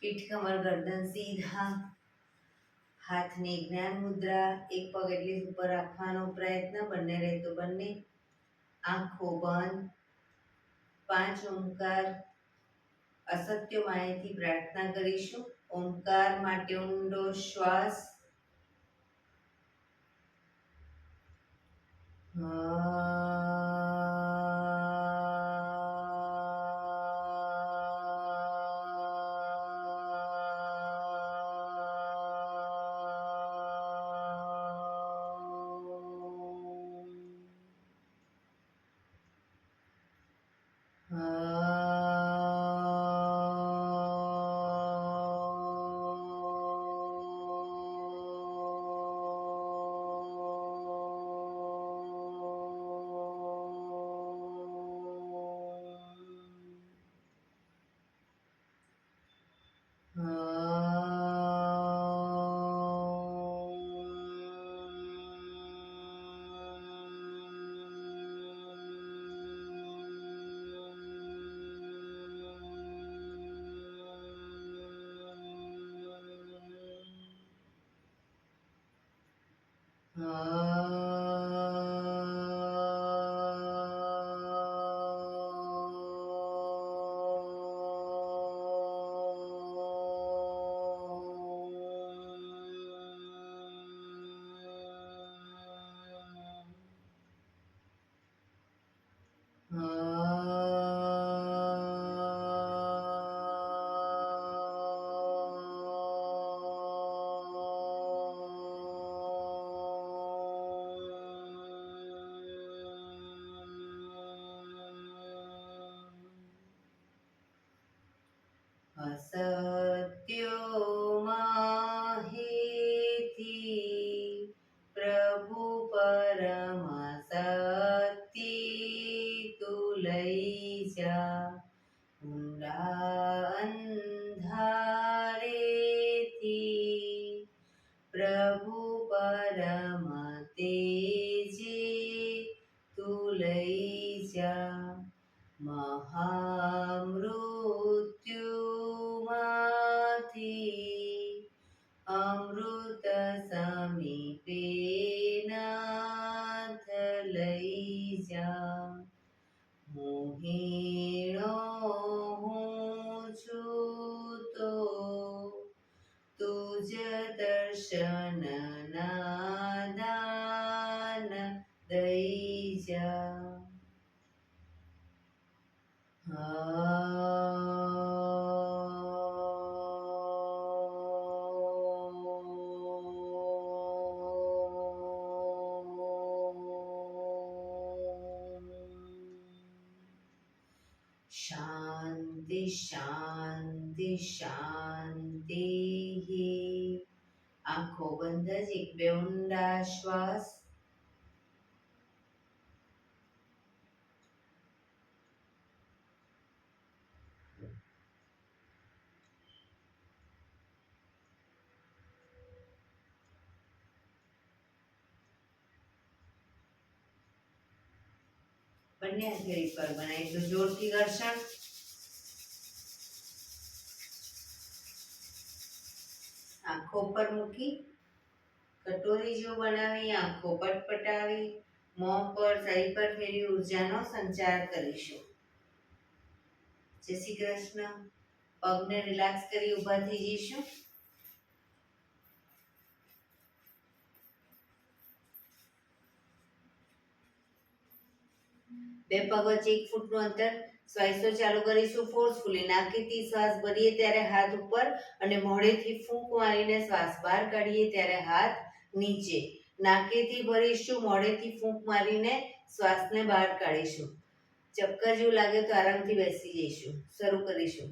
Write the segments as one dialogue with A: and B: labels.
A: પીઠ કમર ગરદન સીધા, હાથની જ્ઞાન મુદ્રા, એક પગ એટલી ઉપર રાખવાનો પ્રયત્ન, બંને રહે તો બંને, આંખો બંધ, 5 ઓમકાર અસત્ય માયાથી પ્રાર્થના કરીશું. ઓમકાર માટે ઊંડો શ્વાસ. અસત્યો માહેતી પ્રભુ પરમ સત્ય તું લઈ જા, ઊંડા અંધારેથી પ્રભુ પરમ તેજે તું લઈ જા, મહામૃત્યુમાંથી અમૃત સમીપે નાથ લઈ જા, મોહિણો હું છું તો તુજ દર્શન ના દાન દઈ જા. શાંતિ શાંતિ શાંતિ. આંખો બંધ જ એક બે ઊંડા શ્વાસ. બંને હથેળી પર બનાવી દો જોરથી ઘર્ષણ. આંખો પર મૂકી કટોરી જેવું બનાવી આંખો પટપટાવી મોં પર શરીર પર ફેરવી ઉર્જાનો સંચાર કરીશું. જય શ્રી કૃષ્ણ. પગને રિલેક્સ કરી ઊભા થઈ જઈશું. બે પગ વચ્ચે 1 ફૂટનું અંતર. શ્વાસો ચાલુ કરીશું ફોર્સફુલી. નાકેથી શ્વાસ ભરીએ ત્યારે હાથ ઉપર અને મોઢેથી ફૂંક મારીને શ્વાસ બહાર કાઢીએ ત્યારે હાથ નીચે. નાકેથી ભરીશું, મોઢેથી ફૂંક મારીને શ્વાસને બહાર કાઢીશું. ચક્કર જેવું લાગે તો આરામથી બેસી જઈશું. શરૂ કરીશું.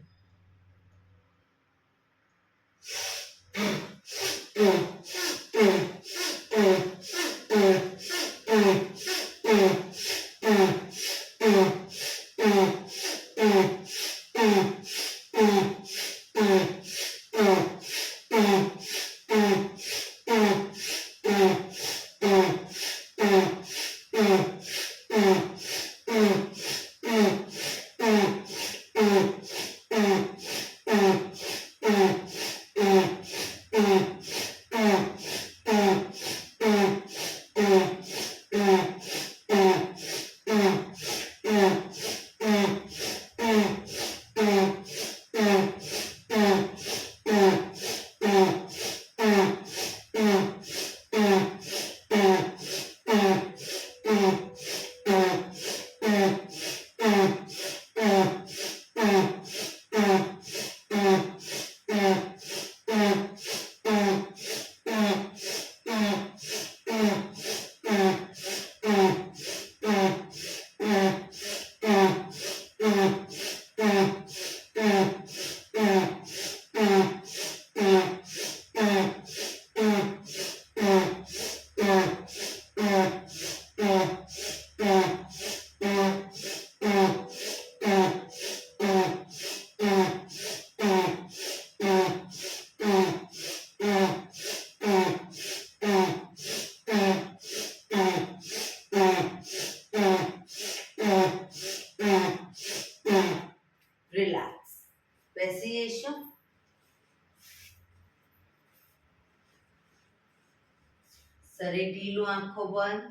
A: શરીર ઢીલું, આંખો બંધ.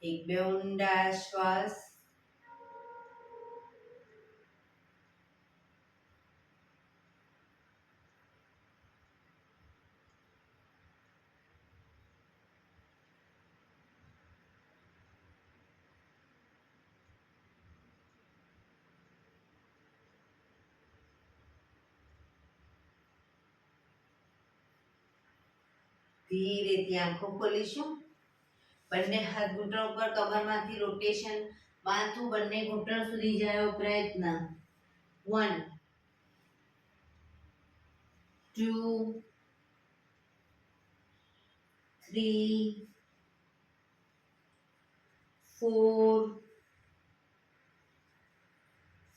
A: એક બે ઊંડા શ્વાસ. ધીરેથી આંખો ખોલીશું. બંને હાથ ઘૂંટણ ઉપર, કમરમાંથી રોટેશન, માથું બંને ઘૂંટણ સુધી જાય એવો પ્રયત્ન. 1 2 3 4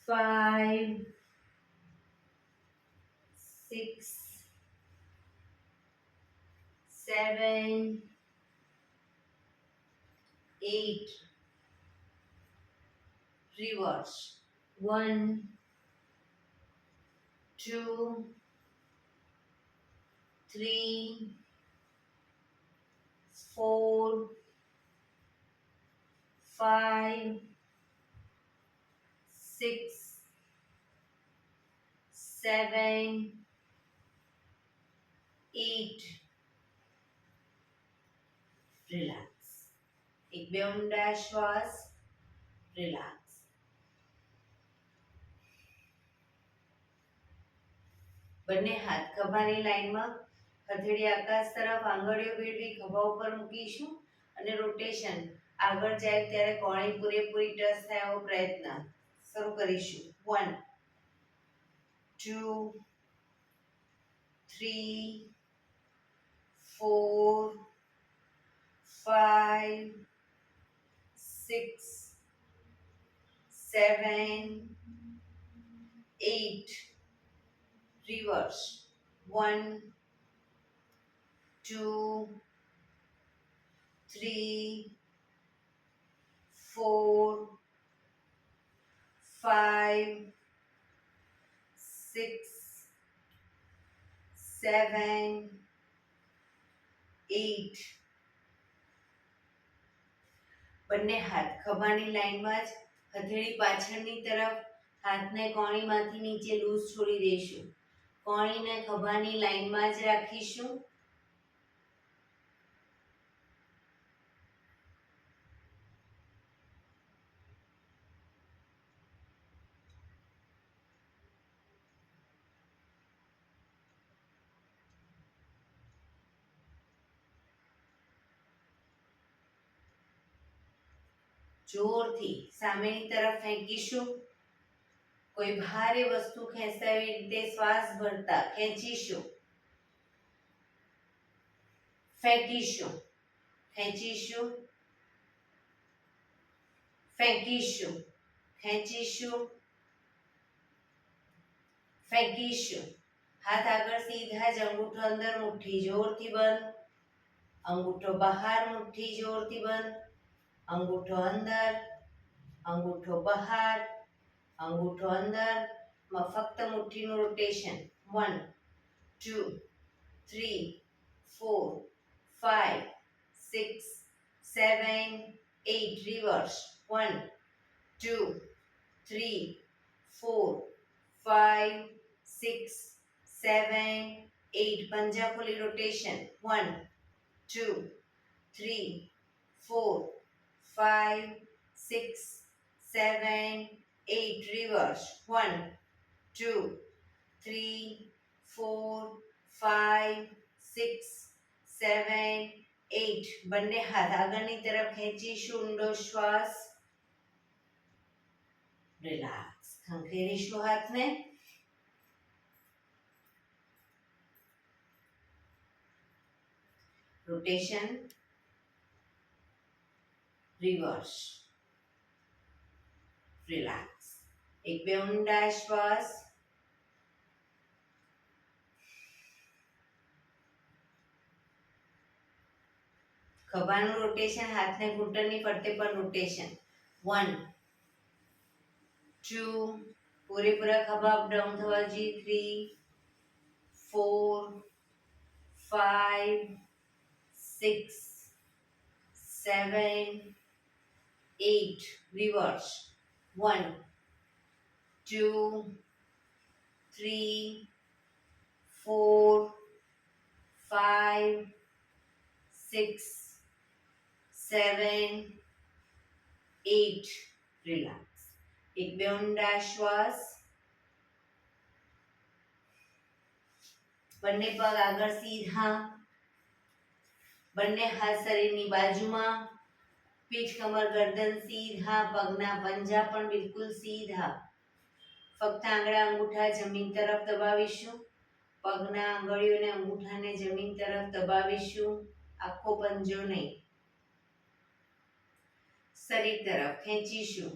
A: 5 6 7 8. Reverse. 1 2 3 4 5 6 7 8. રિલેક્સ. એક બે ઊંડા શ્વાસ. રિલેક્સ. બંને હાથ ખભાની લાઈનમાં, હથેળી આકાશ તરફ, આંગળીઓ ભેળવી ખભા ઉપર મૂકીશું અને રોટેશન આગળ જાય ત્યારે કોણી પૂરેપૂરી ટચ થાય એવો પ્રયત્ન. શરૂ કરીશું. 1 2 3 4 5 6 7 8. Reverse. 1 2 3 4 5 6 7 8. બંને હાથ ખભાની લાઈનમાં જ, હથેળી પાછળની તરફ, હાથને કોણીમાંથી નીચે લૂઝ છોડી દઈશું. કોણીને ખભાની લાઈનમાં જ રાખીશું. જોરથી સામેની તરફ ફેંકીશું. કોઈ ભારે વસ્તુ ખેંચતા એવી રીતે શ્વાસ ભરતા ખેંચીશું. ફેંકીશું. ખેંચીશું. ફેંકીશું. ખેંચીશું. ફેંકીશું. હાથ આગળ સીધા જ, અંગૂઠો અંદર, મુઠ્ઠી જોરથી બંધ. અંગૂઠો બહાર, મુઠ્ઠી જોરથી બંધ. અંગૂઠો અંદર, અંગૂઠો બહાર, અંગૂઠો અંદર. ફક્ત મુઠ્ઠીનું રોટેશન. 1 2 3 4 5 6 7 8. Reverse. 1 2 3 4 5 6 7 8. પંજા ખોલી રોટેશન. 1 2 3 4 5 6 7 8. Reverse. 1 2 3 4 5 6 7 8. બંને હાથ આગળની તરફ ખેંચીશું. ઊંડો શ્વાસ. રિલેક્સ. ખંખેરીશું હાથને. રોટેશન. રિવર્સ. રિલેક્સ. એક બે ઊંડા શ્વાસ. ખભાનું રોટેશન, હાથને ઘૂંટણની ફરતે પણ રોટેશન. 1 2 પૂરેપૂરા ખભા અપ ડાઉન થવા જોઈએ. 3 4 5 6 7 8 રિવર્સ. 1 2 3 4 5 6 7 8 રિલેક્સ. એક બે ઊંડા શ્વાસ. બંને પગ આગળ સીધા, બંને હાથ શરીરની બાજુમાં, પીઠ કમર ગરદન સીધા, પગના પંજા પણ બિલકુલ સીધા. ફક્ત આંગળા અંગૂઠા જમીન તરફ દબાવીશું. પગના આંગળીઓને અંગૂઠાને જમીન તરફ દબાવીશું, આખો પંજો નહીં. શરીર તરફ ખેંચીશું,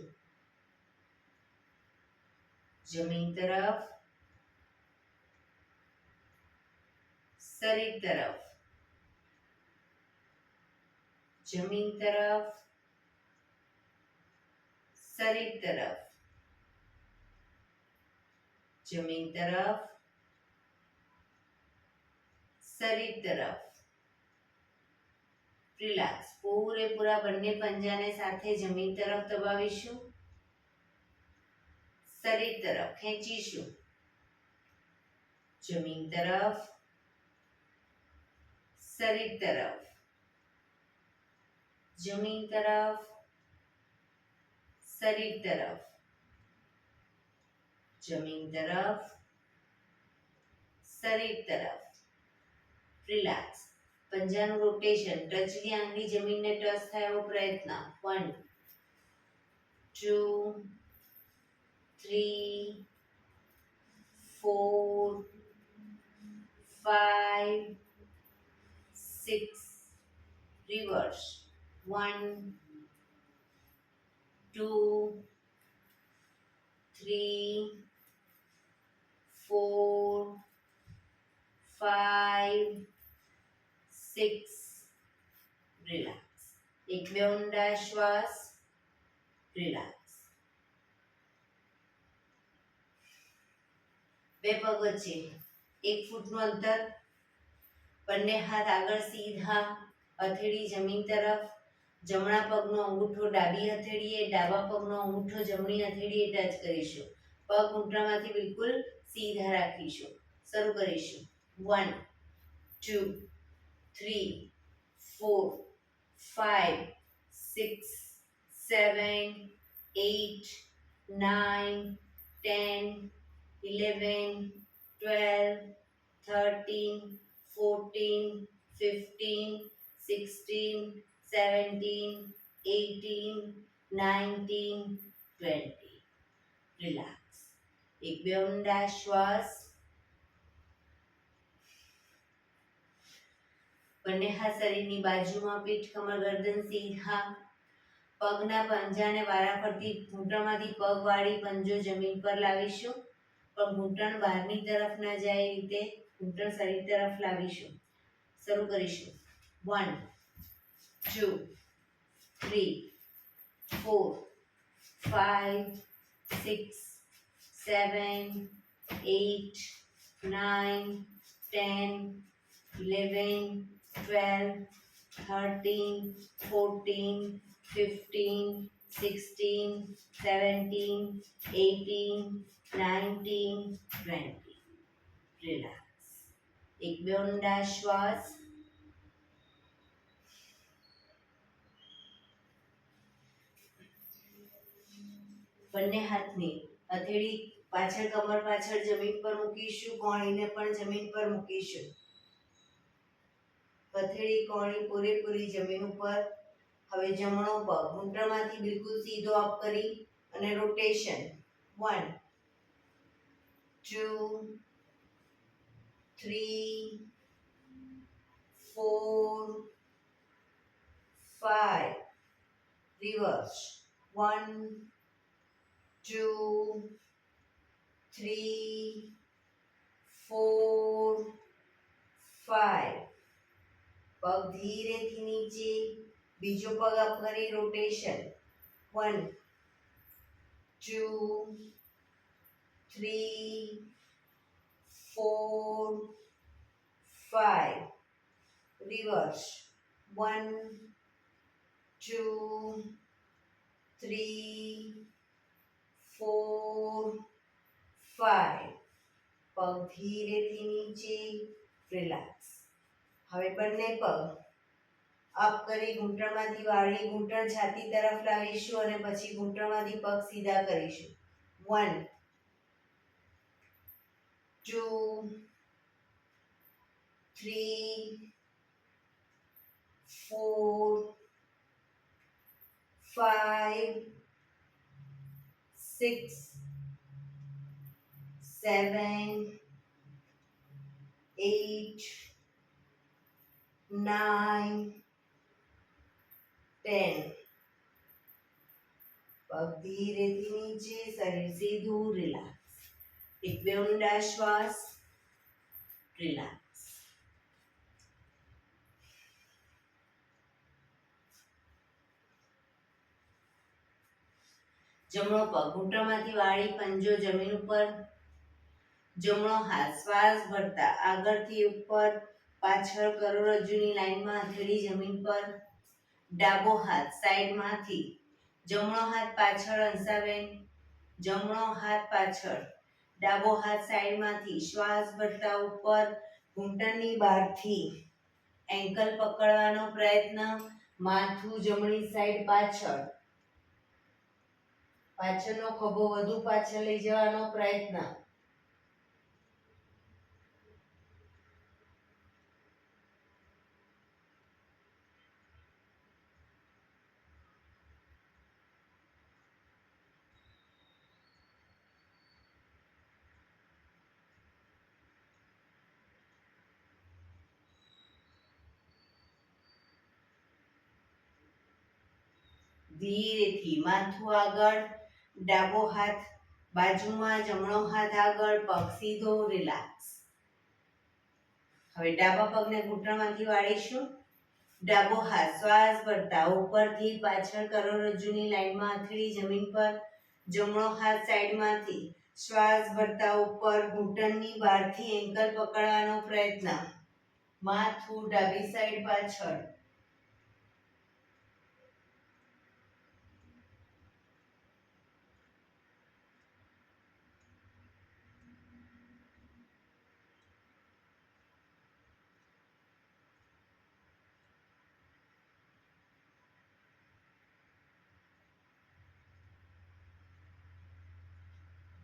A: જમીન તરફ, શરીર તરફ, જમીન તરફ, શરીર તરફ, જમીન તરફ, શરીર તરફ. રિલેક્સ. પૂરેપૂરા બંને પંજાને સાથે જમીન તરફ દબાવીશું, શરીર તરફ ખેંચીશું, જમીન તરફ, શરીર તરફ, જમીન તરફ, શરીર તરફ, જમીન તરફ, શરીર તરફ. રિલેક્સ. પંજાનું રોટેશન, ટચની આંગળી જમીનને ટચ થાય એવો પ્રયત્ન. 1 2 3 4 5 6 રિવર્સ. 1 2 3 4 5 6 રિલેક્સ. એક બે ઊંડા શ્વાસ. રિલેક્સ. બે પગ વચ્ચે 1 ફૂટનું અંતર. બંને હાથ આગળ સીધા, હથેળી જમીન તરફ. જમણા પગનો અંગૂઠો ડાબી હથેળીએ, ડાબા પગનો અંગૂઠો જમણી હથેળીએ ટચ કરીશું. પગ ઘૂંટણમાંથી બિલકુલ સીધા રાખીશું. શરૂ કરીશું. 1 2 3 4 5 6 7 8 9 10 11 12 13 14 15 16 17 18 19 20. રિલેક્સ. એક બે ઊંડા શ્વાસ. બંને હાથ શરીરની બાજુમાં, પીઠ કમર ગરદન સીધા. પગના પંજાને વારાફરતી ઘૂંટણમાંથી પગ વાળી પંજો જમીન પર લાવીશું, પણ ઘૂંટણ બહારની તરફ ન જાય એ રીતે ઘૂંટણ શરીર તરફ લાવીશું. શરૂ કરીશું. 1 2 3 4 5 6 7 8 9 10 11 12 13 14 15 16 17 18 19 20. રિલેક્સ. એક બે ઊંડા શ્વાસ. બંને હાથની હથેળી પાછળ કમર પાછળ જમીન પર મૂકીશું, કોણીને પણ જમીન પર મૂકીશું. હથેળી કોણી પૂરેપૂરી જમીન ઉપર. હવે જમણો પગ ઘૂંટણમાંથી બિલકુલ સીધો અપ કરી અને રોટેશન. 1 2 3 4 5 રિવર્સ. 1 2 3 4 5. પગ ધીરેથી નીચે, બીજો પગ અપ કરી રોટેશન. 1 2 3 4 5. રિવર્સ. 1 2 3 4 5. પગ ધીરેથી નીચે, રિલેક્સ. હવે બંને પગ અપ કરી ઘૂંટણમાંથી વાળી ઘૂંટણ છાતી તરફ લાવીશું અને પછી ઘૂંટણમાંથી પગ સીધા કરીશું. 1 2 3 4 5 6 7 8 9 10. પગ ધીરેથી નીચે, શરીર સીધું, રિલેક્સ. એક બે ઊંડા શ્વાસ, રિલેક્સ. જમણો પગ ઘૂંટણમાંથી વાળી પંજો જમીન ઉપર, જમણો હાથ શ્વાસ ભરતા આગળથી ઉપર પાછળ કરોડરજ્જુની લાઈનમાં હથેળી જમીન પર, ડાબો હાથ સાઈડમાંથી, જમણો હાથ પાછળ હંસાવેન, જમણો હાથ પાછળ, ડાબો હાથ સાઈડમાંથી, શ્વાસ ભરતા ઉપર, ઘૂંટણની બહારથી એન્કલ પકડવાનો પ્રયત્ન, માથું જમણી સાઈડ પાછળ, પાછળનો ખભો વધુ પાછળ લઈ જવાનો પ્રયત્ન. ધીરેથી માથું આગળ, ડાબો હાથ બાજુમાં, જમણો હાથ આગળ, પગ સીધો, રિલેક્સ. હવે ડાબા પગને ઘૂંટણમાંથી વાળીશું. ડાબો હાથ શ્વાસ ભરતા ઉપરથી પાછળ કરોડરજ્જુની લાઈનમાં હથેળી જમીન પર, જમણો હાથ સાઈડમાંથી, શ્વાસ ભરતા ઉપર, ઘૂંટણની બહારથી એન્કલ પકડવાનો પ્રયત્ન, માથું ડાબી સાઈડ પાછળ.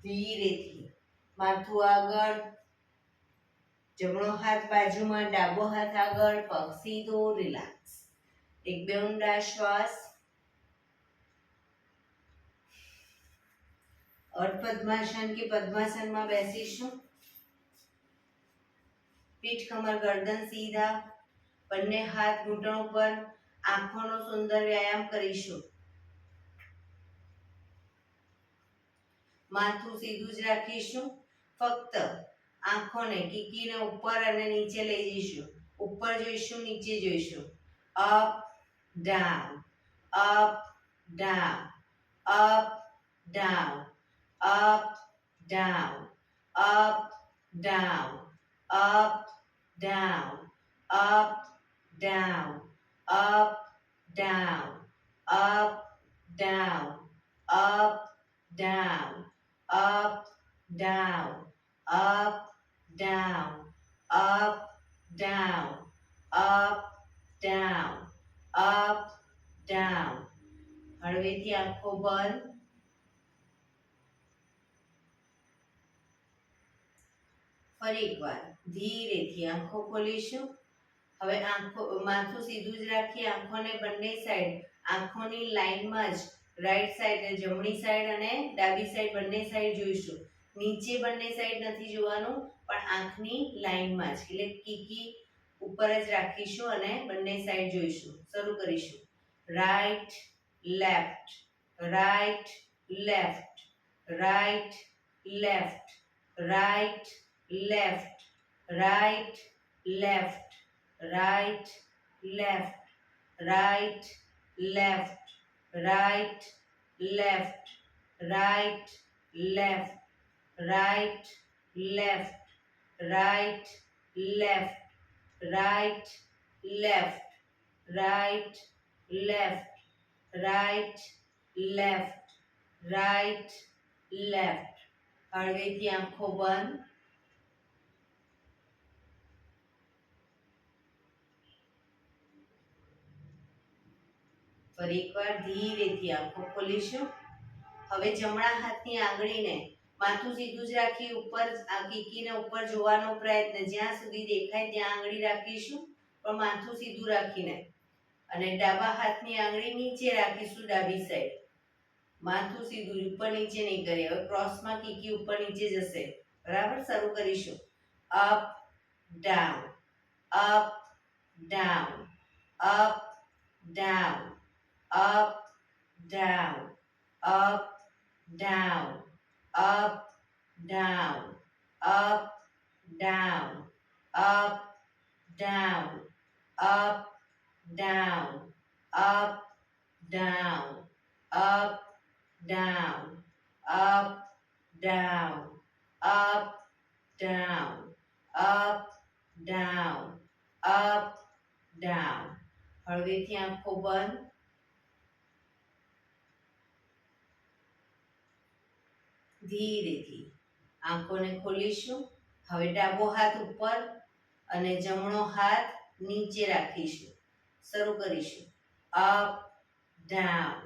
A: ધીરેથી માથું આગળ, જમણો હાથ બાજુમાં, ડાબો હાથ આગળ, પગ સીધો, રિલેક્સ. એક બે ઊંડા શ્વાસ. અર્ધ પદ્માસન કે પદ્માસનમાં બેસીશું. પીઠ કમર ગરદન સીધા, બંને હાથ ઘૂંટણ ઉપર, આંખોનો સુંદર વ્યાયામ કરીશું. માથું સીધું જ રાખીશું. ફક્ત આંખોને કીકીને ઉપર અને નીચે લઈ જઈશું. ઉપર જોઈશું, નીચે જોઈશું. Up down, up down, up down, up down, up down, up down, up down, up down, up down, up down, up, down, up, down, up, down, up, down, up, down. હળવેથી આંખો બંધ. ફરી એકવાર ધીરેથી આંખો ખોલીશું. હવે માથું સીધું જ રાખી આંખોને બંને સાઈડ, આંખોની લાઈનમાં જ રાઈટ સાઈડ, જમણી સાઈડ અને ડાબી સાઈડ બંને સાઈડ જોઈશું. નીચે બંને સાઈડ નથી જોવાનું, પણ આંખની લાઈનમાં જ, એટલે કીકી ઉપર જ રાખીશું અને બંને સાઈડ જોઈશું. શરૂ કરીશું. Right left, right left, right left, right left, right left, right left, right, left, right, left, right, left, right, left, right, left, right, left, right, left, right, left, right, left. હળવેથી આંખો બંધ. ફરી એકવાર ધીરેથી આંખો ખોલીશું. હવે જમણા હાથની આંગળીને માથું સીધું જ રાખી ઉપર કીકીને ઉપર જોવાનો પ્રયત્ન, જ્યાં સુધી દેખાય ત્યાં આંગળી રાખીશું, પણ માથું સીધું રાખીને. અને ડાબા હાથની આંગળી નીચે રાખીશું ડાબી સાઈડ. માથું સીધું, ઉપર નીચે નહીં કરીએ. હવે ક્રોસમાં કીકી ઉપર નીચે જશે. બરાબર, શરૂ કરીશું. Up down, up down, up down, up down, up down, up, down, up, down, up, down, up, down, up, down, up, down, up, down, up, down, up, down, up, down. હળવેથી આંખો બંધ. ધીરેથી આંખોને ખોલીશું. હવે ડાબો હાથ ઉપર અને જમણો હાથ નીચે રાખીશું. શરૂ કરીશું. Up down,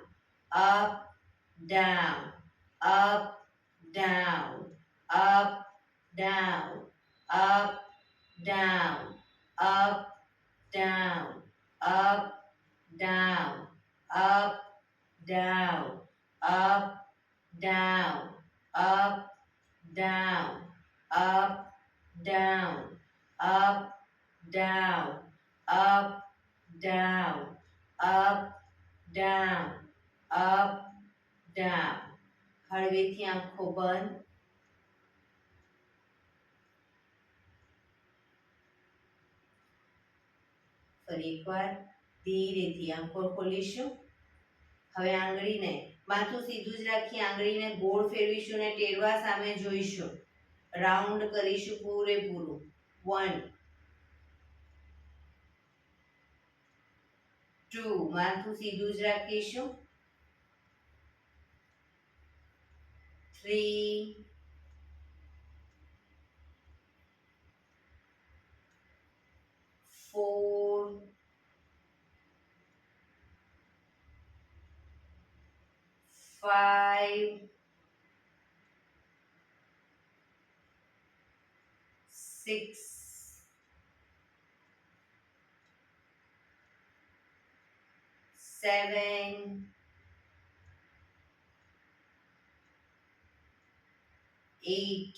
A: up down, up down, up down, up down, up down, up down, up down, up down, up, down, up, down, up, down, up, down, up, down, up, down. હળવેથી આંખો બંધ. ફરી એકવાર ધીરેથી આંખો ખોલીશું. હવે આંગળીને માથું સીધું જ રાખી આંગળીને ગોળ ફેરવીશું અને ટેરવા સામે જોઈશું. રાઉન્ડ કરીશું પૂરેપૂરું. 1 2, માથું સીધું જ રાખીશું. 3 4 5 6 7 8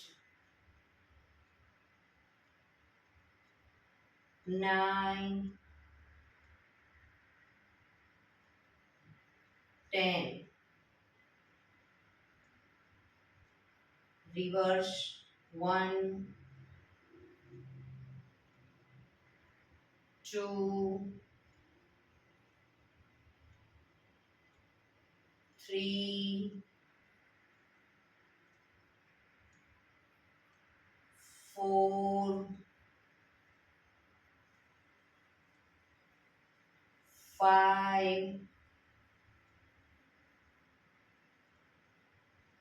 A: 9 10. Reverse. 1 2 3 4 5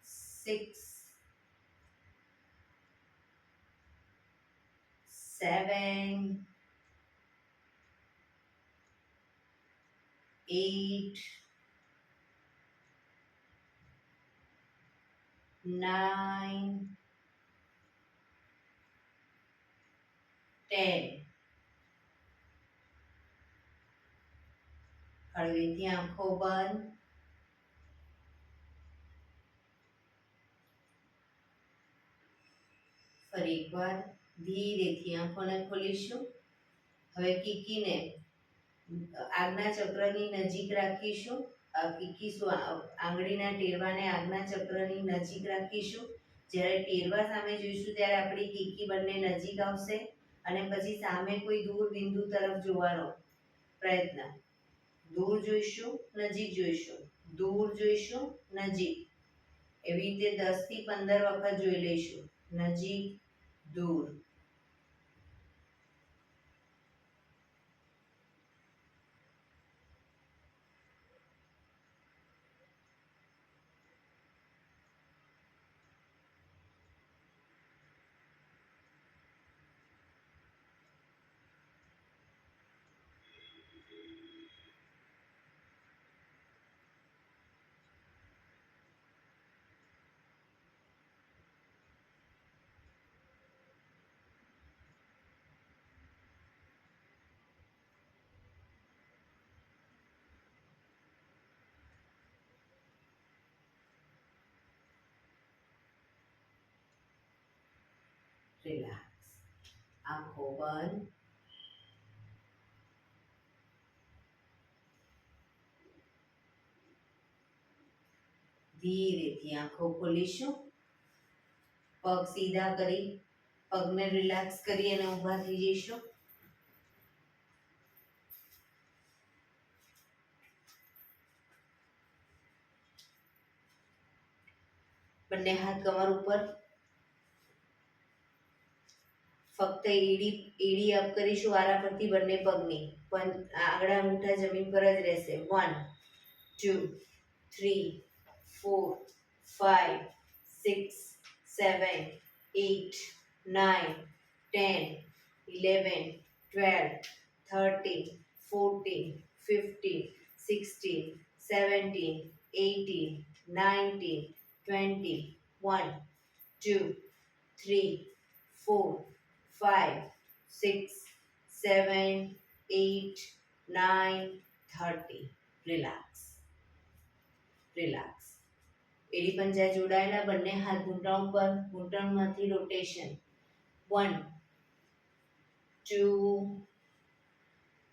A: 6 7 8 9 10. હળવેથી આંખો બંધ. ફરી એકવાર ધીરેથી આંખોને ખોલીશું. હવે કીકીને આજ્ઞા ચક્રની નજીક રાખીશું. કીકી આંગળીના ટેરવાને આજ્ઞા ચક્રની નજીક રાખીશું. જ્યારે ટેરવા સામે જોઈશું ત્યારે આપણી કીકી બંને નજીક આવશે અને પછી સામે કોઈ દૂર બિંદુ તરફ જોવાનો. પ્રયત્ન. દૂર જોઈશું, નજીક જોઈશું, દૂર જોઈશું, નજીક. એવી રીતે 10 થી 15 વખત જોઈ લઈશું. નજીક, દૂર. રિલેક્સ. આંખો બંધ. ધીરેથી આંખો ખોલીશું. પગ સીધા કરી પગને રિલેક્સ કરી અને ઊભા થઈ જઈશું. બંને હાથ કમર ઉપર. ફક્ત એડી અપ કરીશું વારા પરથી બંને પગની. પણ આંગળા અંગૂઠા જમીન પર જ રહેશે. 1 2 3 4 5 6 7 8 9 10 11 12 13 14 15 16 17 18 19 20 1 2 3 4 5 6 7 8 9 30. રિલેક્સ. રિલેક્સ. એડી પંજા જોડાયેલા. બંને હાથ ઘૂંટણ ઉપર. ઘૂંટણમાંથી રોટેશન. 1 2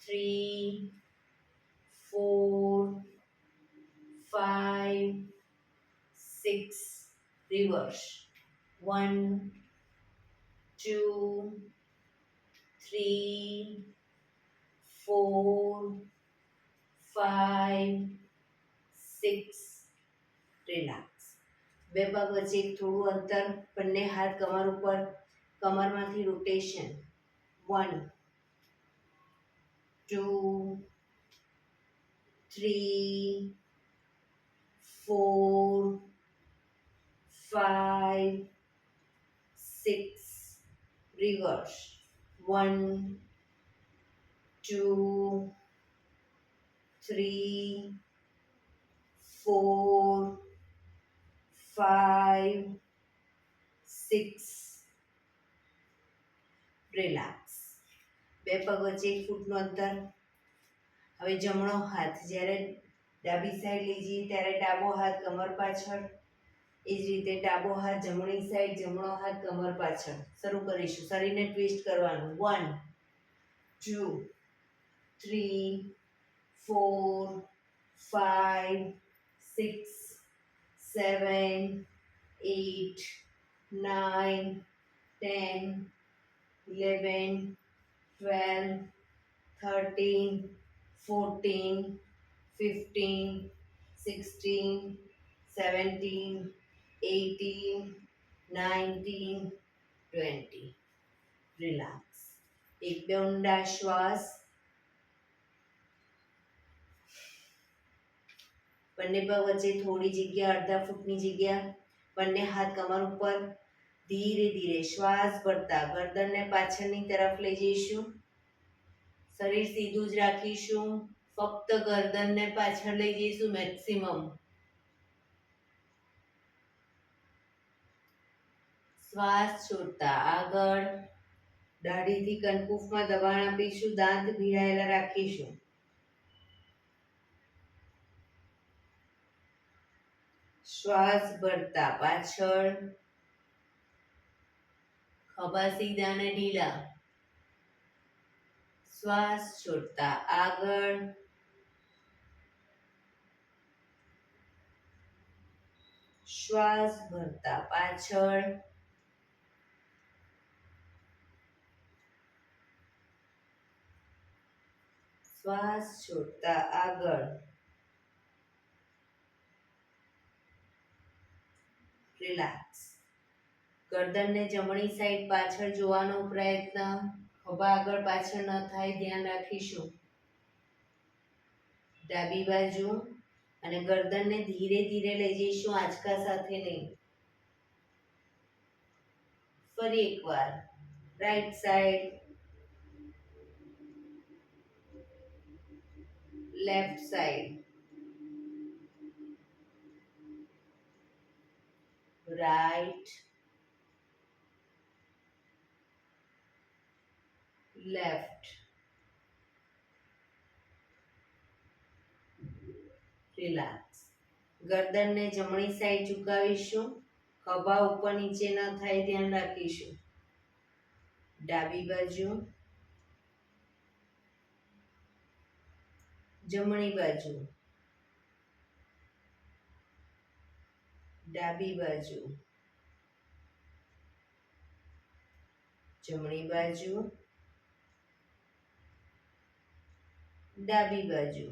A: 3 4 5 6. રિવર્સ. 1 2 3 4 5 6. રિલેક્સ. બે પગ વચ્ચે થોડું અંતર. બંને હાથ કમર ઉપર. કમરમાંથી રોટેશન. 1 2 3 4 5 6. રિવર્સ. 1 2 3 4 5 6. રિલેક્સ. બે પગ વચ્ચે 1 ફૂટનું અંતર. હવે જમણો હાથ. જ્યારે ડાબી સાઈડ લઈ જઈએ ત્યારે ડાબો હાથ કમર પાછળ. એ જ રીતે ડાબો હાથ જમણી સાઈડ, જમણો હાથ કમર પાછળ. શરૂ કરીશું. શરીરને ટ્વિસ્ટ કરવાનું. 1 2 3 4 5 6 7 8 9 10 11 12 13 14 15 16 17 18 19 20. રિલેક્સ. એક બે ઊંડા શ્વાસ. બંને પગ વચ્ચે થોડી જગ્યા, અડધા ફૂટની જગ્યા. બંને હાથ કમર ઉપર. ધીરે ધીરે શ્વાસ ભરતા ગરદનને પાછળની તરફ લઈ જઈશું. શરીર સીધું જ રાખીશું. ફક્ત ગરદનને પાછળ લઈ જઈશું મેક્સિમમ. શ્વાસ છોડતા આગળ. દાઢીથી કનકુફમાં દબાણ આપીશું. દાંત ભીડાયેલા રાખીશું. શ્વાસ ભરતા પાછળ. ખભા સીધા અને ઢીલા. શ્વાસ છોડતા આગળ. શ્વાસ ભરતા પાછળ. શ્વાસ છોડતા આગળ. રિલેક્સ. ગરદનને જમણી સાઈડ પાછળ જોવાનો પ્રયત્ન. ખભા આગળ પાછળ ન થાય ધ્યાન રાખીશું. ડાબી બાજુ અને ગરદનને ધીરે ધીરે લઈ જઈશું, આંચકા સાથે નહીં. ફરી એકવાર right side, left side, right, left. Relax. ગરદનને જમણી સાઈડ ઝુકાવીશું, ખભા ઉપર નીચે ન થાય ધ્યાન રાખીશું. ડાબી બાજુ, જમણી બાજુ, ડાબી બાજુ, જમણી બાજુ, ડાબી બાજુ.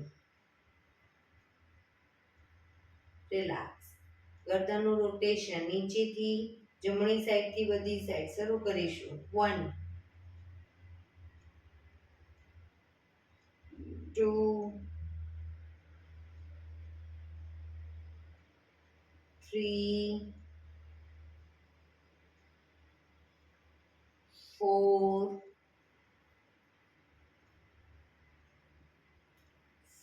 A: રિલેક્સ. ગરદનનું રોટેશન નીચેથી જમણી સાઈડથી બધી સાઈડ શરૂ કરીશું. 1 2 3 4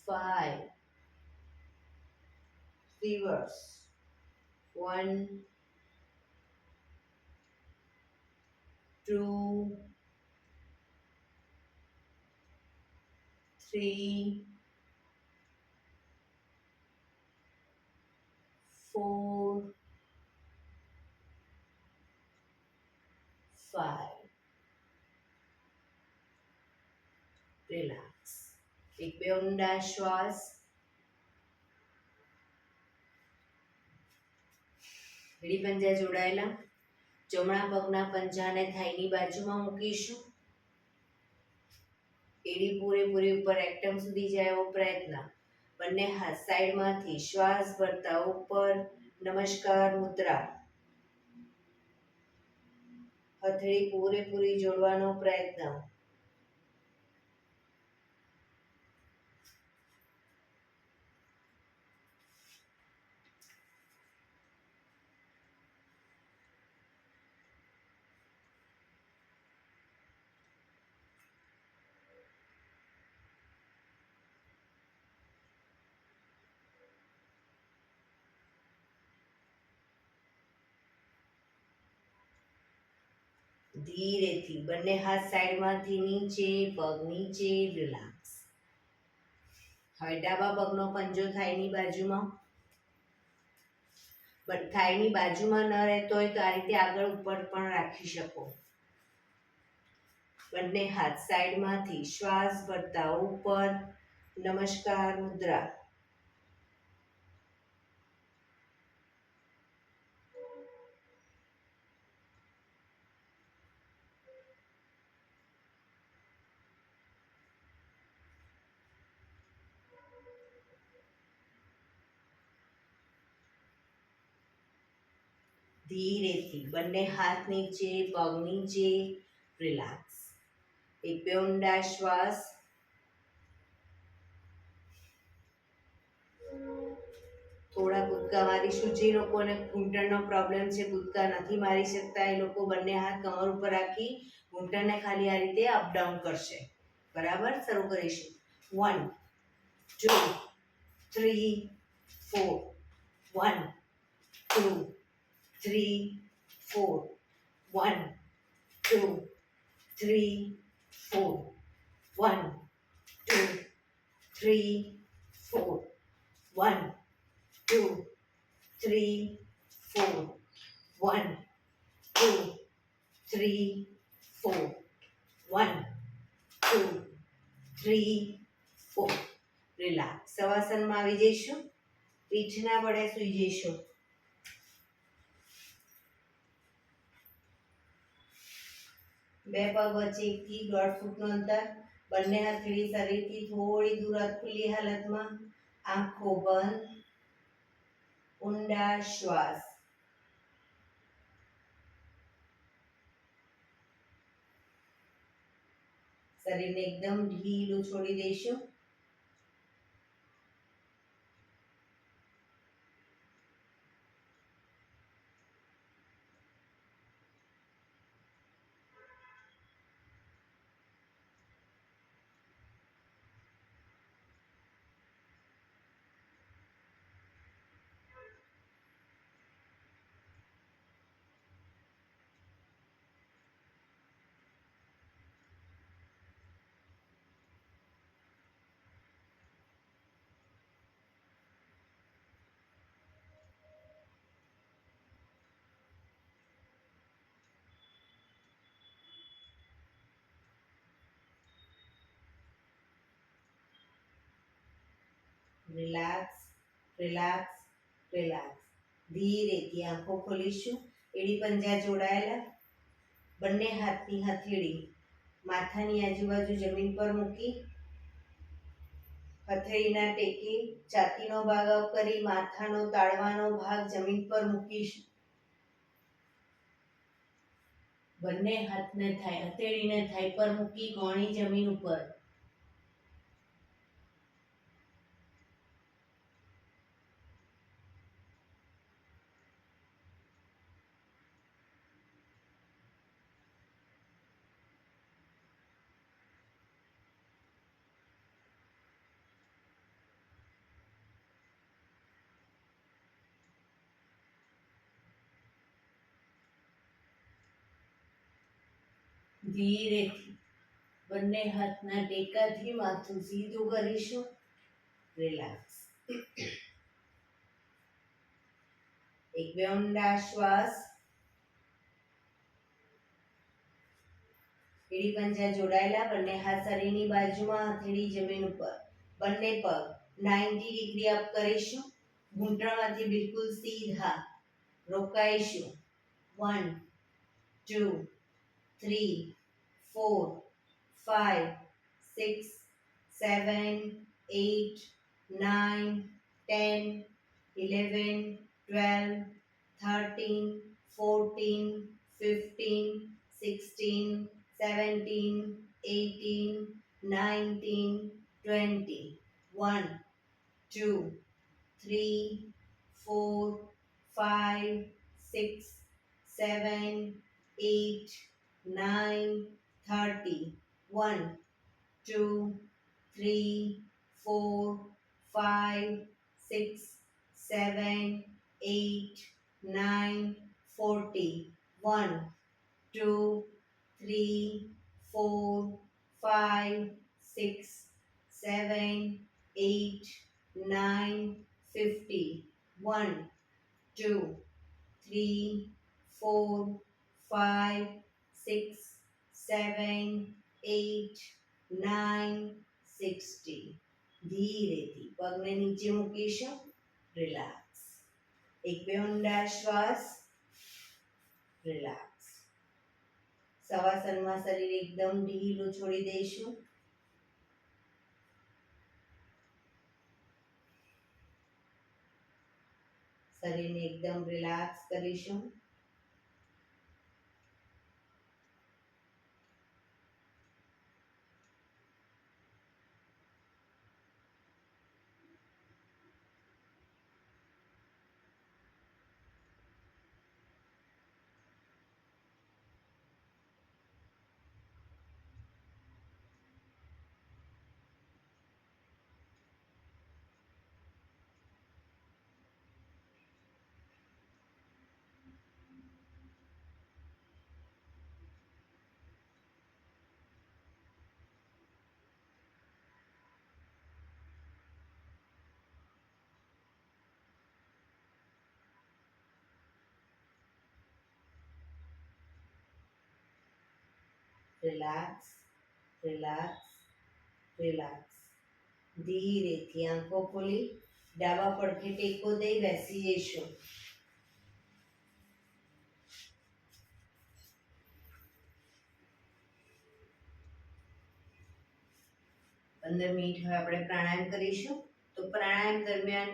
A: 5. Reverse. 1 2 3 4 5. રિલેક્સ. એક બે ઊંડા શ્વાસ. એડી પંજા જોડાયેલા. જમણા પગના પંજાને થાઈની બાજુમાં મૂકીશું. એડી પૂરેપૂરી ઉપર રેક્ટમ સુધી જાય એવો પ્રયત્ન. બંને હાથ સાઈડમાંથી શ્વાસ ભરતા ઉપર નમસ્કાર મુદ્રા. હથેળી પૂરેપૂરી જોડવાનો પ્રયત્ન. ધીરેથી બંને હાથ સાઈડમાંથી નીચે, પગ નીચે. રિલેક્સ. હવે ડાબા પગનો પંજો થાઈની બાજુમાં. થાઈની બાજુમાં ન રહેતો હોય તો આ રીતે આગળ ઉપર પણ રાખી શકો. બંને હાથ સાઈડમાંથી શ્વાસ ભરતા ઉપર નમસ્કાર મુદ્રા. ધીરેથી બંને હાથ નીચે, પગ નીચે. રિલેક્સ. એક બે ઊંડા શ્વાસ. થોડા કૂદકા મારીશું. જે લોકોને ઘૂંટણનો પ્રોબ્લેમ છે, કૂદકા નથી મારી શકતા, એ લોકો બંને હાથ કમર ઉપર રાખી ઘૂંટણને ખાલી આ રીતે અપડાઉન કરશે. બરાબર. શરૂ કરીશું. 1 2 3 4 1 2 3 4 1 2 3 4 1 2 3 4 1 2 3 4 1 2 3 4 1 2 3 4. રિલેક્સ. શવાસનમાં આવી જઈશું. પીઠના વડે સૂઈ જઈશું. બે પગ વચ્ચે 1 થી 1.5 ફૂટનું અંતર. બંને હથેળી શરીરથી થોડી દૂર ખુલ્લી હાલતમાં, આંખો બંધ, ઊંડા શ્વાસ. શરીરને એકદમ ઢીલું છોડી દઈશું. Relax, relax, relax. ધીરેથી આંખો ખોલીશું. એડી પંજા જોડાયેલા. બંને હાથની હથેળી માથાની આજુબાજુ જમીન પર મૂકી, હથેળીના ટેકે છાતીનો ભાગ અપ કરી માથાનો તાળવાનો ભાગ જમીન પર મૂકીશું. બંને હાથને હથેળીને થાઈ પર મૂકી ગોણી જમીન ઉપર. ધીરેથી બંને હાથના ટેકાથી માથું સીધું કરીશું. રિલેક્સ. એક બે ઊંડા શ્વાસ. એડી પંજા જોડાયેલા. બંને હાથ શરીરની બાજુમાં, હથેળી જમીન ઉપર. બંને પગ 90 ડિગ્રી અપ કરીશું. ઘૂંટણમાંથી બિલકુલ સીધા. રોકાઈશું. 1 2 3 4 5 6 7 8 9 10 11 12 13 14 15 16 17 18 19 20 1 2 3 4 5 6 7 8 9 30 1 2 3 4 5 6 7 8 9 40 1 2 3 4 5 6 7 8 9 50 1 2 3 4 5 6 7 8 9 60. ધીરેથી પગને નીચે મૂકીશું. રિલેક્સ. એક બે ઊંડા શ્વાસ. રિલેક્સ. શવાસનમાં શરીર એકદમ ઢીલું છોડી દઈશું. શરીરને એકદમ રિલેક્સ કરીશું. Relax, relax, relax. ધીરેથી આંખો ખોલી ડાબા પડખે ટેકો દઈ બેસી જઈશું. 15 મિનિટ હવે આપણે પ્રાણાયામ કરીશું. તો પ્રાણાયામ દરમિયાન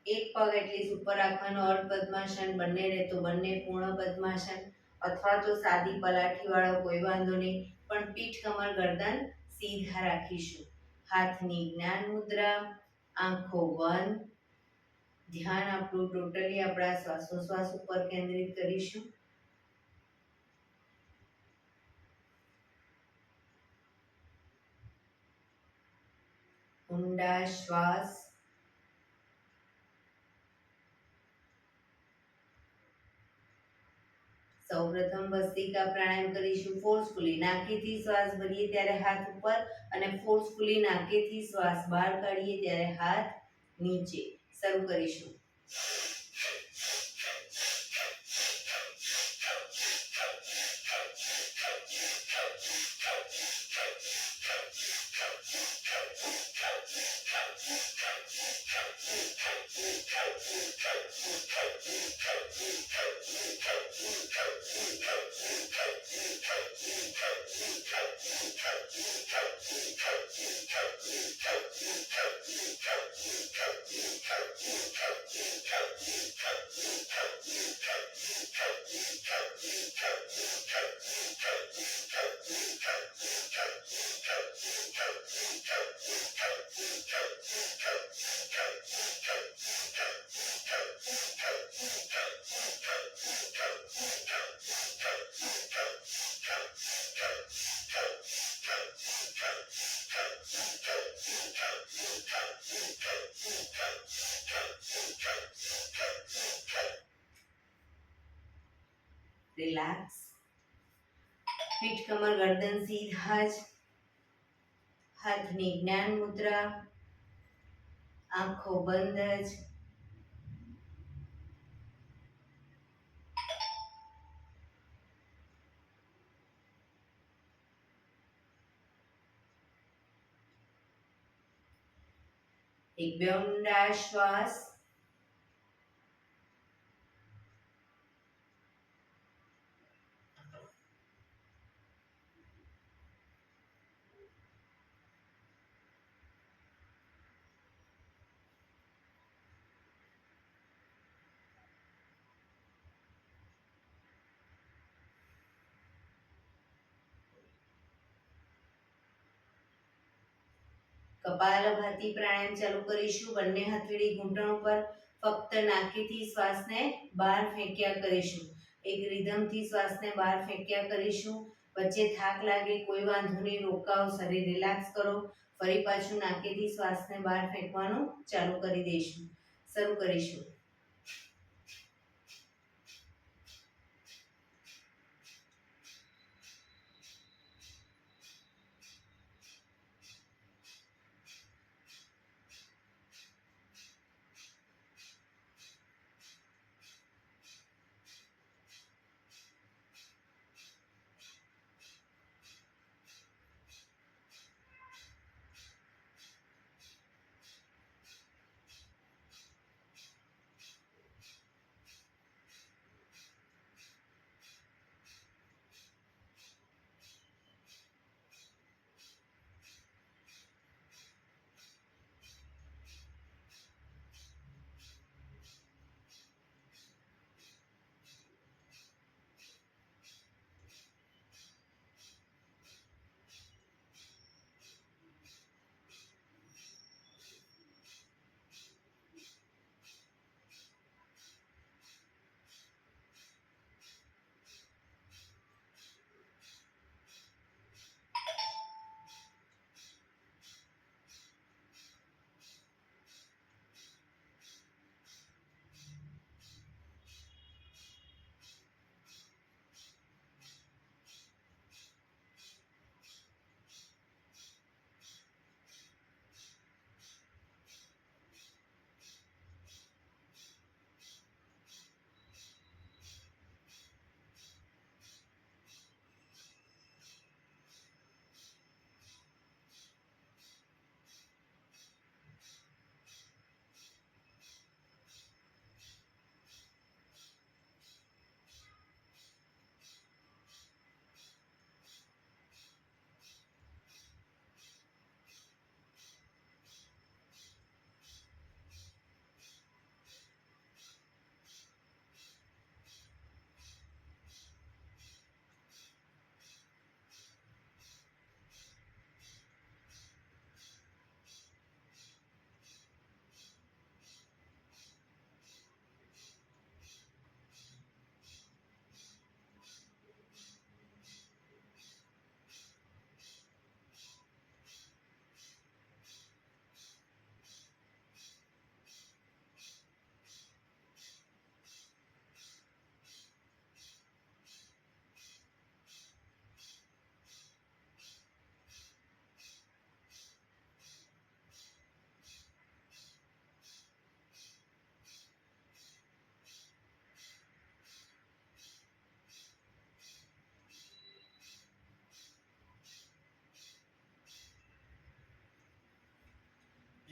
A: એક પગ એટલીસ્ટ ઉપર રાખવાનો, અર્ધ પદ્માસન, બંને રહે તો બંને પૂર્ણ પદ્માસન, અથવા તો સાદી પલાઠી વાળો કોઈ વાંધો નહીં, પણ પીઠ કમર ગરદન સીધા રાખીશું. હાથની જ્ઞાન મુદ્રા, આંખો બંધ, ધ્યાન આપણું ટોટલી આપણા શ્વાસોશ્વાસ ઉપર કેન્દ્રિત કરીશું. ઊંડા શ્વાસ. સૌપ્રથમ ભસ્ત્રિકા પ્રાણાયામ કરીશું ફોર્સફુલી. નાકેથી શ્વાસ ભરીએ ત્યારે હાથ ઉપર અને ફોર્સફુલી નાકેથી શ્વાસ બહાર કાઢીએ ત્યારે હાથ નીચે. શરૂ કરીશું. રિલેક્સ. પીઠ કમર ગરદન સીધા જ. હાથની જ્ઞાન મુદ્રા, આંખો બંધ જ. એક બે ઊંડા શ્વાસ. કપાલભાતિ પ્રાણાયામ ચાલુ કરીશું. બંને હથેળી ઘૂંટણ ઉપર, ફક્ત નાકેથી શ્વાસને બહાર ફેંક્યા કરીશું. એક રિધમથી શ્વાસને બહાર ફેંક્યા કરીશું. વચ્ચે થાક લાગે કોઈ વાંધો નહીં, રોકાઓ, શરીર રિલેક્સ કરો. ફરી પાછું નાકેથી શ્વાસને બહાર ફેંકવાનું ચાલુ કરી દઈશું. શરૂ કરીશું.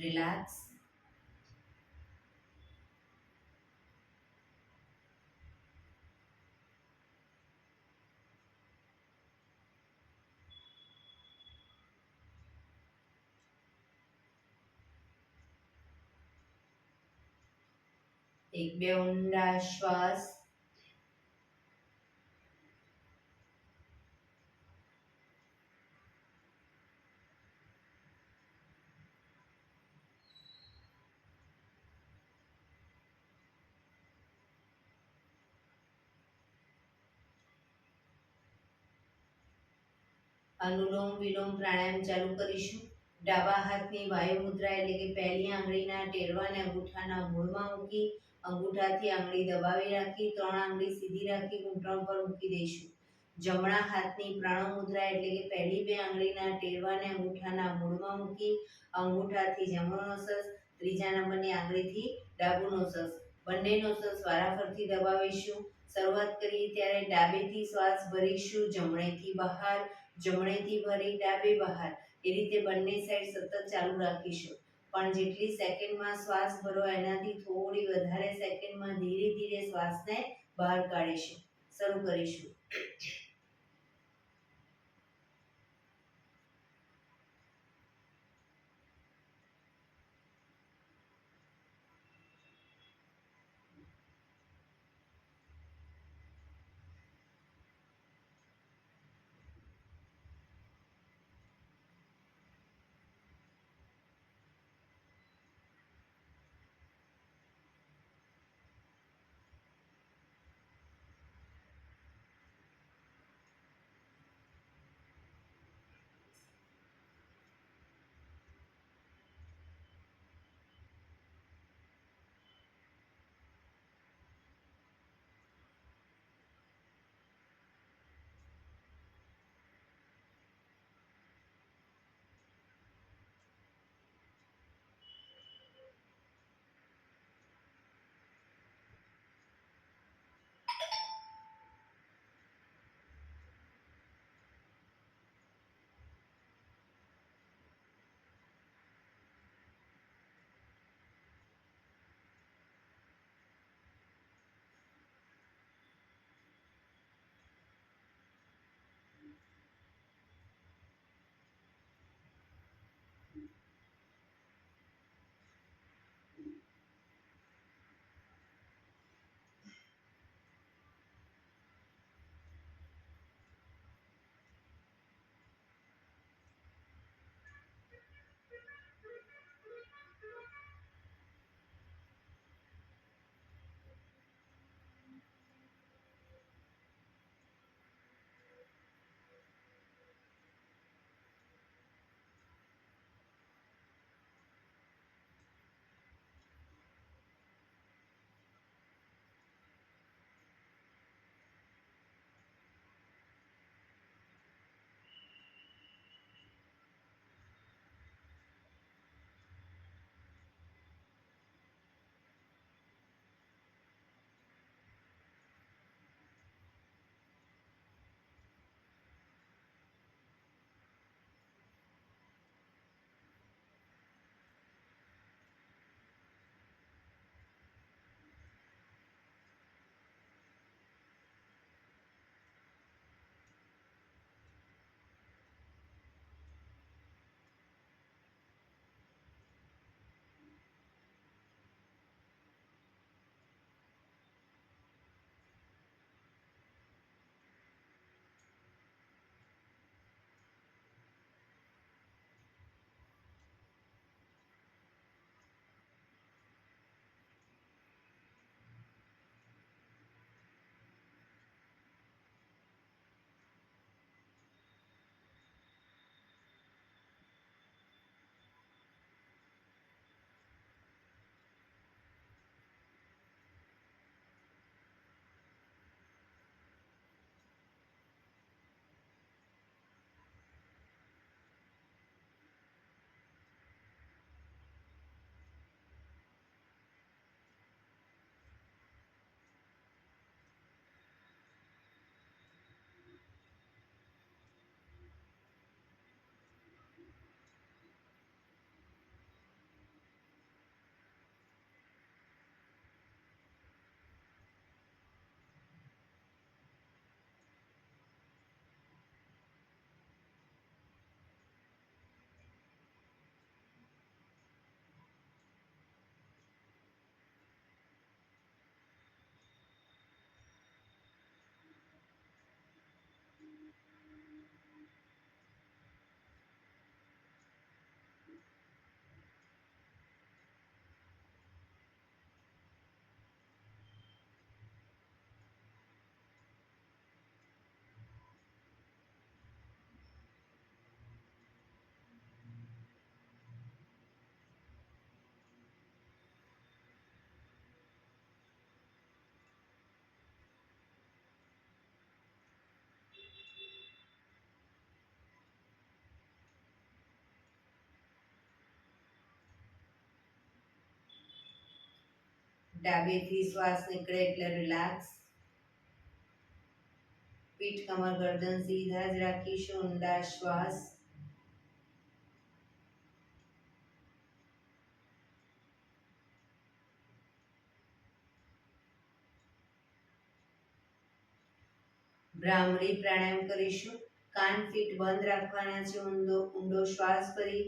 A: રિલેક્સ. એક બે ઊંડા શ્વાસ. અનુલોમ વિલોમ પ્રાણાયામ ચાલુ કરીશું. ડાબા હાથની વાયુ મુદ્રા એટલે કે પહેલી આંગળીના ટેરવાને અંગૂઠાના મૂળમાં મૂકી અંગૂઠાથી આંગળી દબાવી રાખી 3 આંગળી સીધી રાખી ઘૂંટણ પર મૂકી દઈશું. જમણા હાથની પ્રણવ મુદ્રા એટલે કે પહેલી 2 આંગળીના ટેરવાને અંગૂઠાના મૂળમાં મૂકી અંગૂઠાથી જમણો નોસસ, ત્રીજા નંબરની આંગળીથી ડાબુ નોસસ, બંને નોસસ વારાફરતી દબાવીશું. શરૂઆત કરીએ ત્યારે ડાબેથી શ્વાસ ભરીશું, જમણેથી બહાર, જમણેથી ભરી ડાબે બહાર. એ રીતે બંને સાઈડ સતત ચાલુ રાખીશું. પણ જેટલી સેકન્ડમાં શ્વાસ ભરો એનાથી થોડી વધારે સેકન્ડમાં ધીરે ધીરે શ્વાસને બહાર કાઢીશું. શરૂ કરીશું. ડાબેથી શ્વાસ નીકળે એટલે રિલેક્સ. પીઠ કમર ગરદન સીધા જ રાખીશું. ઊંડા શ્વાસ. ભ્રામરી પ્રાણાયામ કરીશું. કાન ફીટ બંધ રાખવાના છે. ઊંડો શ્વાસ ભરી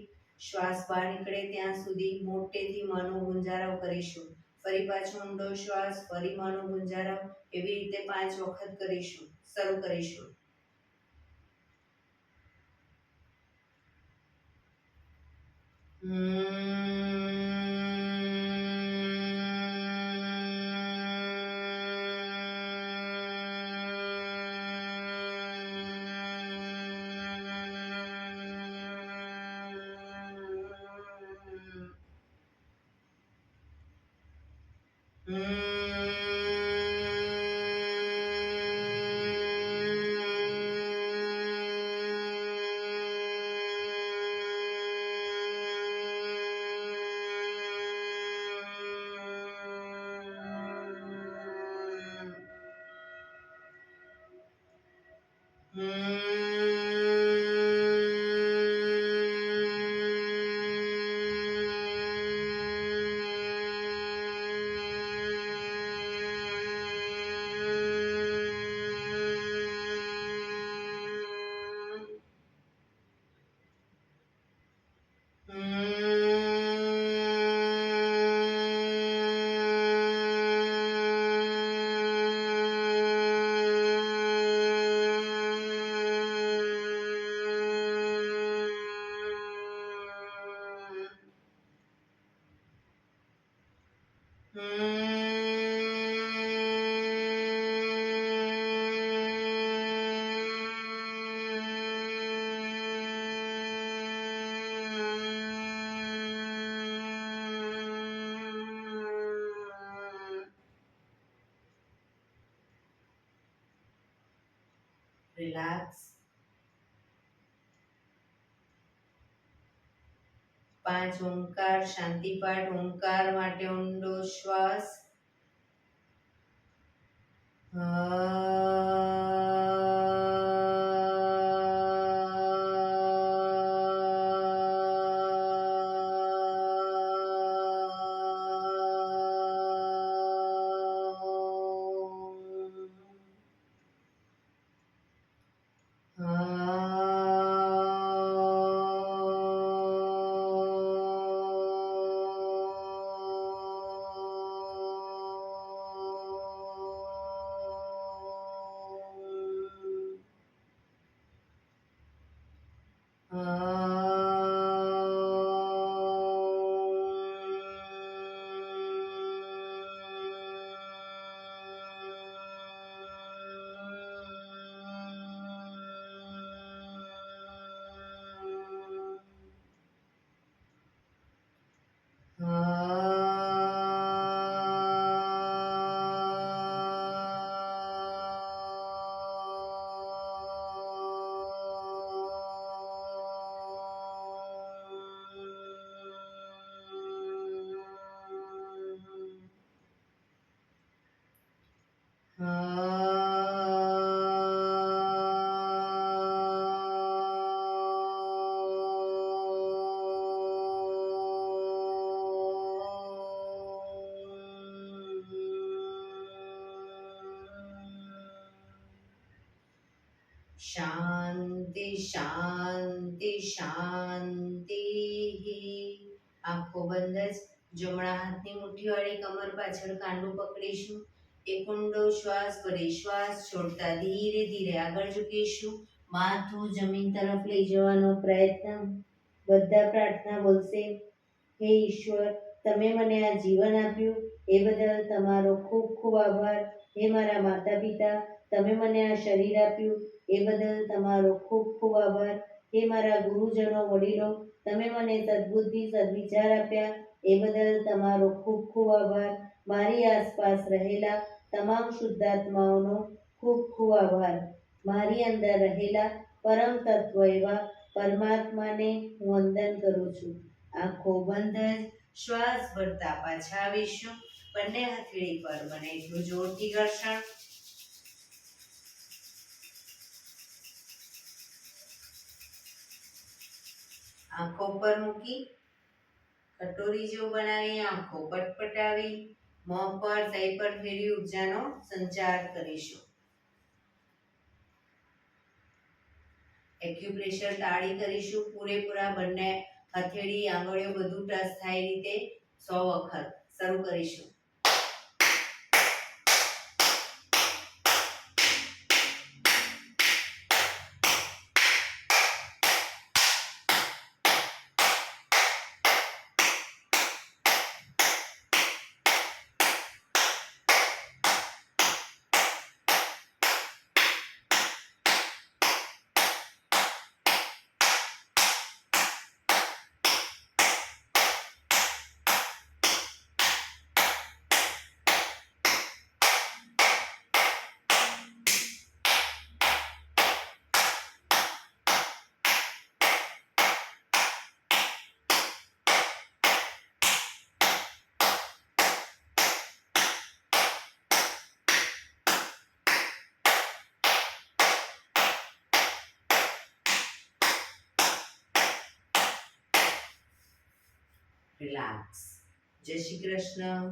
A: શ્વાસ બહાર નીકળે ત્યાં સુધી મોટેથી મોંનો ગુંજારવ કરીશું. ફરી પાછો ઊંડો શ્વાસ, ફરી મોંનો ગુંજારવ. એવી રીતે 5 વખત કરીશું. શરૂ કરીશું. રિલેક્સ. 5 ઓમકાર શાંતિ પાઠ. ઓમકાર માટે ઊંડો શ્વાસ. શાંતિ શાંતિ શાંતિ. આંખો બંધ જ. જમણા હાથની મુઠ્ઠીવાળી કમર પાછળ કાંડું પકડીશું. એક ઊંડો શ્વાસ ભરી શ્વાસ છોડતા ધીરે ધીરે આગળ ઝૂકીશું. માથું જમીન તરફ લઈ જવાનો પ્રયત્ન. બધા પ્રાર્થના બોલશે. હે ઈશ્વર, તમે મને આ જીવન આપ્યું એ બદલ તમારો ખૂબ ખૂબ આભાર. હે મારા માતા પિતા, તમે મને આ શરીર આપ્યું એ બદલ તમારો ખૂબ ખૂબ આભાર. હે મારા ગુરુજનો વડીલો, તમે મને સદબુદ્ધિ સદવિચાર આપ્યા એ બદલ તમારો ખૂબ ખૂબ આભાર. મારી આસપાસ રહેલા તમામ શુદ્ધાત્માઓનો ખૂબ ખૂબ આભાર. મારી અંદર રહેલા પરમ તત્વ એવા પરમાત્માને હું વંદન કરું છું. આંખો બંધ જ શ્વાસ ભરતા પાછા આવીશું. બંને હથેળી પર બને એટલું જોરથી ઘર્ષણ. આંખો પર મૂકી કટોરી જેવું બનાવી આંખો પટપટાવી મોં પર તઈ પર ફેરવી ઉર્જાનો સંચાર કરીશું. એક્યુપ્રેશર તાળી કરીશું પૂરેપૂરા બંને હથેળી આંગળીઓ બધું ટચ થાય રીતે 100 વખત. શરૂ કરીશું. રિલેક્સ. જય શ્રી કૃષ્ણ.